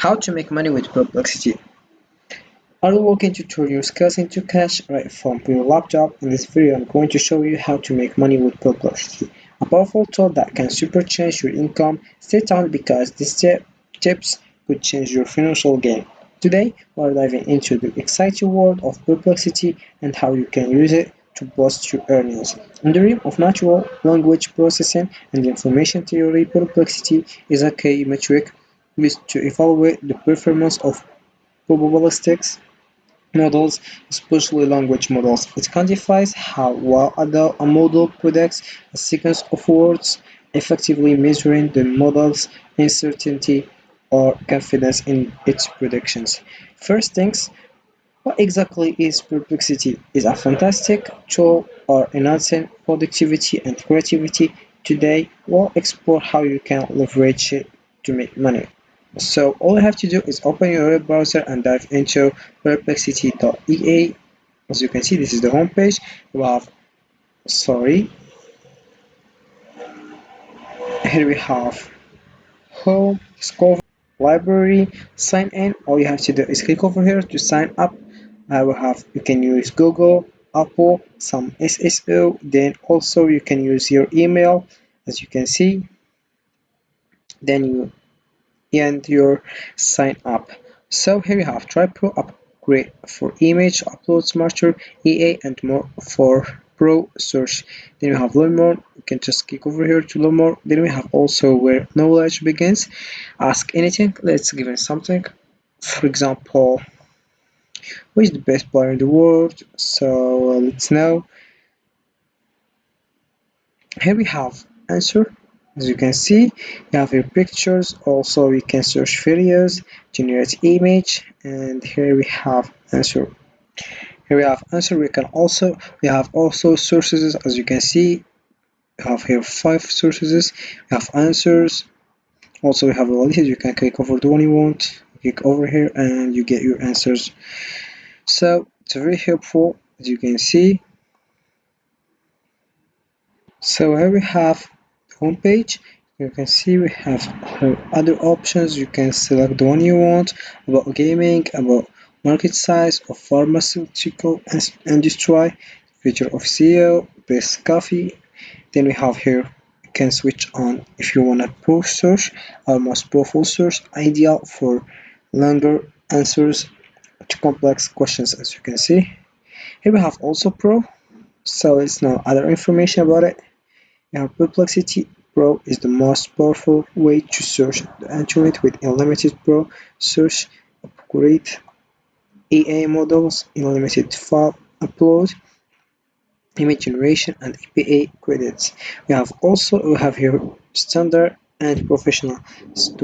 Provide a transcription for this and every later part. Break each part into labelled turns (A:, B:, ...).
A: How to make money with Perplexity. Are you looking to turn your skills into cash right from your laptop? In this video, I'm going to show you how to make money with Perplexity, a powerful tool that can superchange your income. Stay tuned because these tips could change your financial game. Today, we're diving into the exciting world of Perplexity and how you can use it to boost your earnings. In the realm of natural language processing and information theory, Perplexity is a key metric used to evaluate the performance of probabilistic models, especially language models. It quantifies how well a model predicts a sequence of words, effectively measuring the model's uncertainty or confidence in its predictions. First things, what exactly is Perplexity? Is a fantastic tool or enhancing productivity and creativity. Today, we'll explore how you can leverage it to make money. So all you have to do is open your web browser and dive into perplexity.ea. As you can see, this is the home page. We have, sorry, here we have home, discover, library, sign in. All you have to do is click over here to sign up. You can use Google, Apple, some SSO. Then also you can use your email, as you can see. Then you and your sign up. So here you have Try Pro upgrade for image upload smarter EA and more for Pro search. Then you have learn more. You can just click over here to learn more. Then we have also where knowledge begins. Ask anything. Let's give it something. For example, who is the best player in the world? So let's know. Here we have answer. As you can see, you have your pictures. Also, you can search videos, generate image, and here we have answer. Here we have answer. We have also sources. As you can see, we have here 5 sources. We have answers. Also, we have related. You can click over the one you want. Click over here, and you get your answers. So it's very helpful, as you can see. So here we have the home page. You can see we have other options. You can select the one you want about gaming, about market size of pharmaceutical industry, feature of SEO, best coffee. Then we have here you can switch on if you want a pro search, or most powerful search, ideal for longer answers to complex questions, as you can see. Here we have also pro, so it's no other information about it. Now, Perplexity Pro is the most powerful way to search the internet with unlimited Pro search, upgrade AI models, unlimited file upload, image generation, and APA credits. We have here standard and professional. So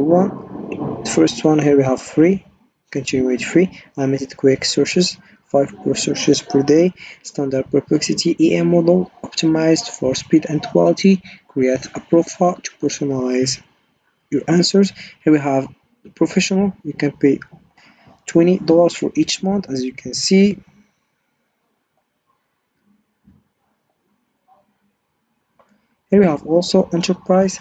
A: the first one here we have free, continue with free, unlimited quick searches, 5 pro searches per day, standard Perplexity EM model, optimized for speed and quality, create a profile to personalize your answers. Here we have the professional, you can pay $20 for each month, as you can see. Here we have also enterprise,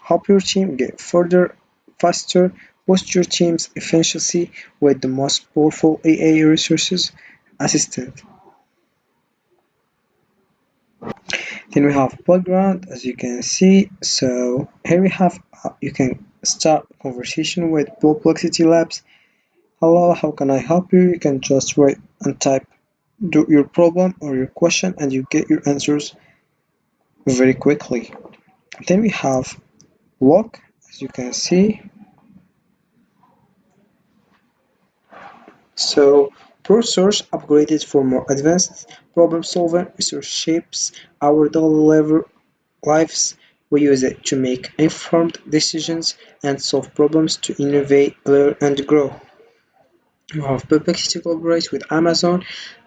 A: help your team get further faster, boost your team's efficiency with the most powerful AI resources assistant. Then we have background, as you can see. So here we have you can start a conversation with Perplexity Labs. Hello, how can I help you? You can just write and type your problem or your question, and you get your answers very quickly. Then we have log, as you can see. So Pro Source upgraded for more advanced problem solving. Research shapes our daily lives. We use it to make informed decisions and solve problems to innovate, learn, and grow. You have Perplexity collaborate with Amazon,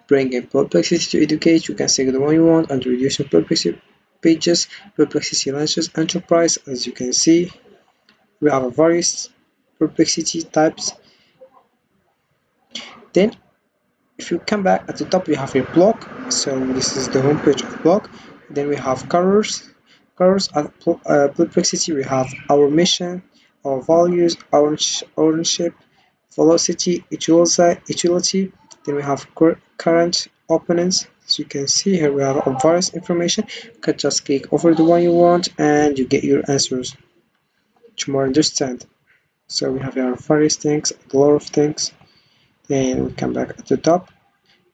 A: bringing Perplexity to educate. You can select the one you want and reducing Perplexity pages. Perplexity launches enterprise. As you can see, we have various Perplexity types. Then if you come back at the top, we have a blog. So this is the homepage of blog. Then we have colors at Perplexity. We have our mission, our values, ownership, velocity, utility. Then we have current opponents. As you can see here, we have various information. You can just click over the one you want and you get your answers to more understand. So we have our various things, a lot of things. Then we come back at the top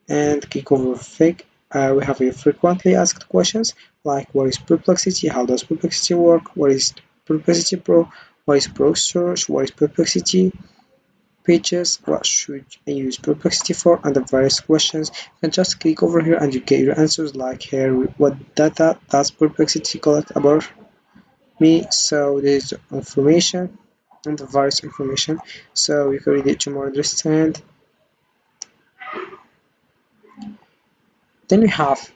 A: and click over fake. We have a frequently asked questions like what is perplexity, how does perplexity work, what is perplexity pro, what is pro search, what is perplexity pages, what should I use perplexity for, and the various questions. You can just click over here and you get your answers like here what data does perplexity collect about me. So there's information and the various information, so you can read it to more understand. Then we have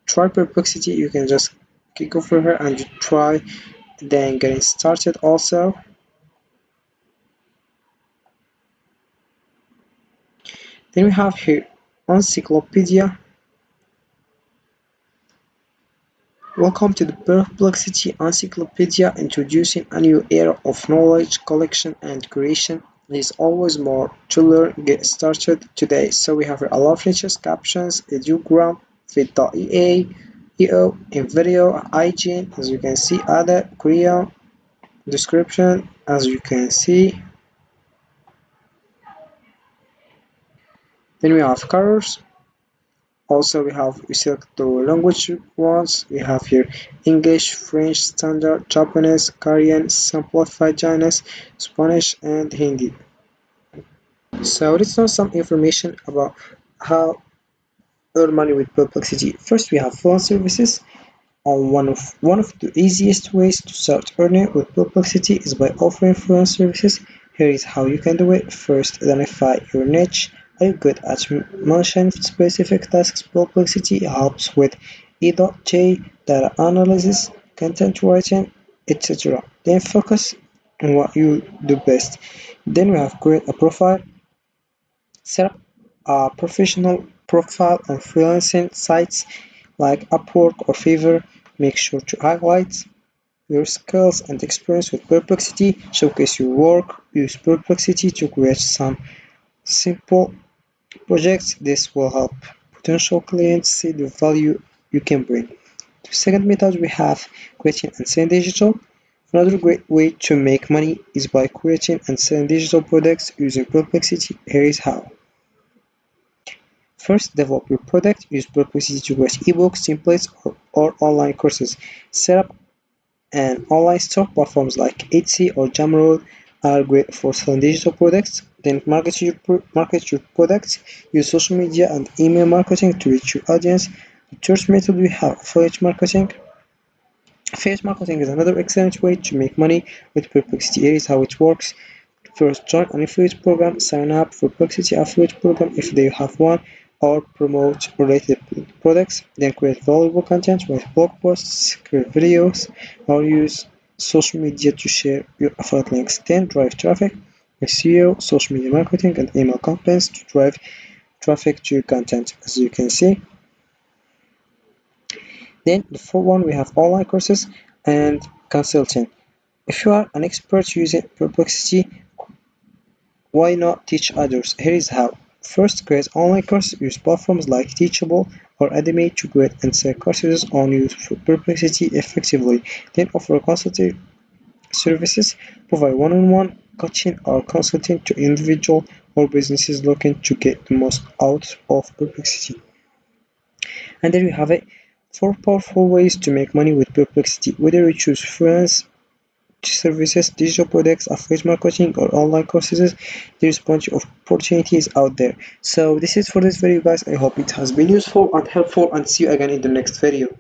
A: try perplexity. You can just click over here and you try, then getting started also. Then we have here encyclopedia. Welcome to the Perplexity Encyclopedia, introducing a new era of knowledge collection and creation. There's always more to learn. Get started today. So we have a lot of features, captions, ideogram, fit.ea, EO, in video, hygiene, as you can see, other, Korea, description, as you can see. Then we have colors. Also, we select the language ones. We have here English, French, Standard, Japanese, Korean, Simplified Chinese, Spanish, and Hindi. So let's know some information about how earn money with Perplexity. First, we have phone services. One of the easiest ways to start earning with Perplexity is by offering freelance services. Here is how you can do it. First, identify your niche. Are you good at managing specific tasks? Perplexity helps with E.J, data analysis, content writing, etc. Then focus on what you do best. Then we have create a profile. Set up a professional profile on freelancing sites like Upwork or Fiverr. Make sure to highlight your skills and experience with Perplexity. Showcase your work. Use Perplexity to create some simple projects. This will help potential clients see the value you can bring. The second method we have creating and selling digital. Another great way to make money is by creating and selling digital products using Perplexity. Here is how. First, develop your product. Use Perplexity to create ebooks, templates, or online courses. Set up an online store. Platforms like Etsy or Gumroad are great for selling digital products. Then market your products. Use social media and email marketing to reach your audience. The third method we have affiliate marketing. Affiliate marketing is another excellent way to make money with Perplexity. Here is how it works. First, join an affiliate program. Sign up for Perplexity affiliate program if they have one, or promote related products. Then create valuable content, write blog posts, create videos, or use social media to share your affiliate links. Then drive traffic, SEO, social media marketing, and email campaigns to drive traffic to your content, as you can see. Then the fourth one, we have online courses and consulting. If you are an expert using Perplexity, why not teach others? Here is how. First, create online courses. Use platforms like Teachable or Udemy to create and sell courses on your Perplexity effectively. Then offer consulting services. Provide one-on-one coaching or consulting to individuals or businesses looking to get the most out of Perplexity. And there you have it. 4 powerful ways to make money with Perplexity. Whether you choose freelance services, digital products, affiliate marketing, or online courses, there's plenty of opportunities out there. So this is for this video, guys. I hope it has been useful and helpful, and see you again in the next video.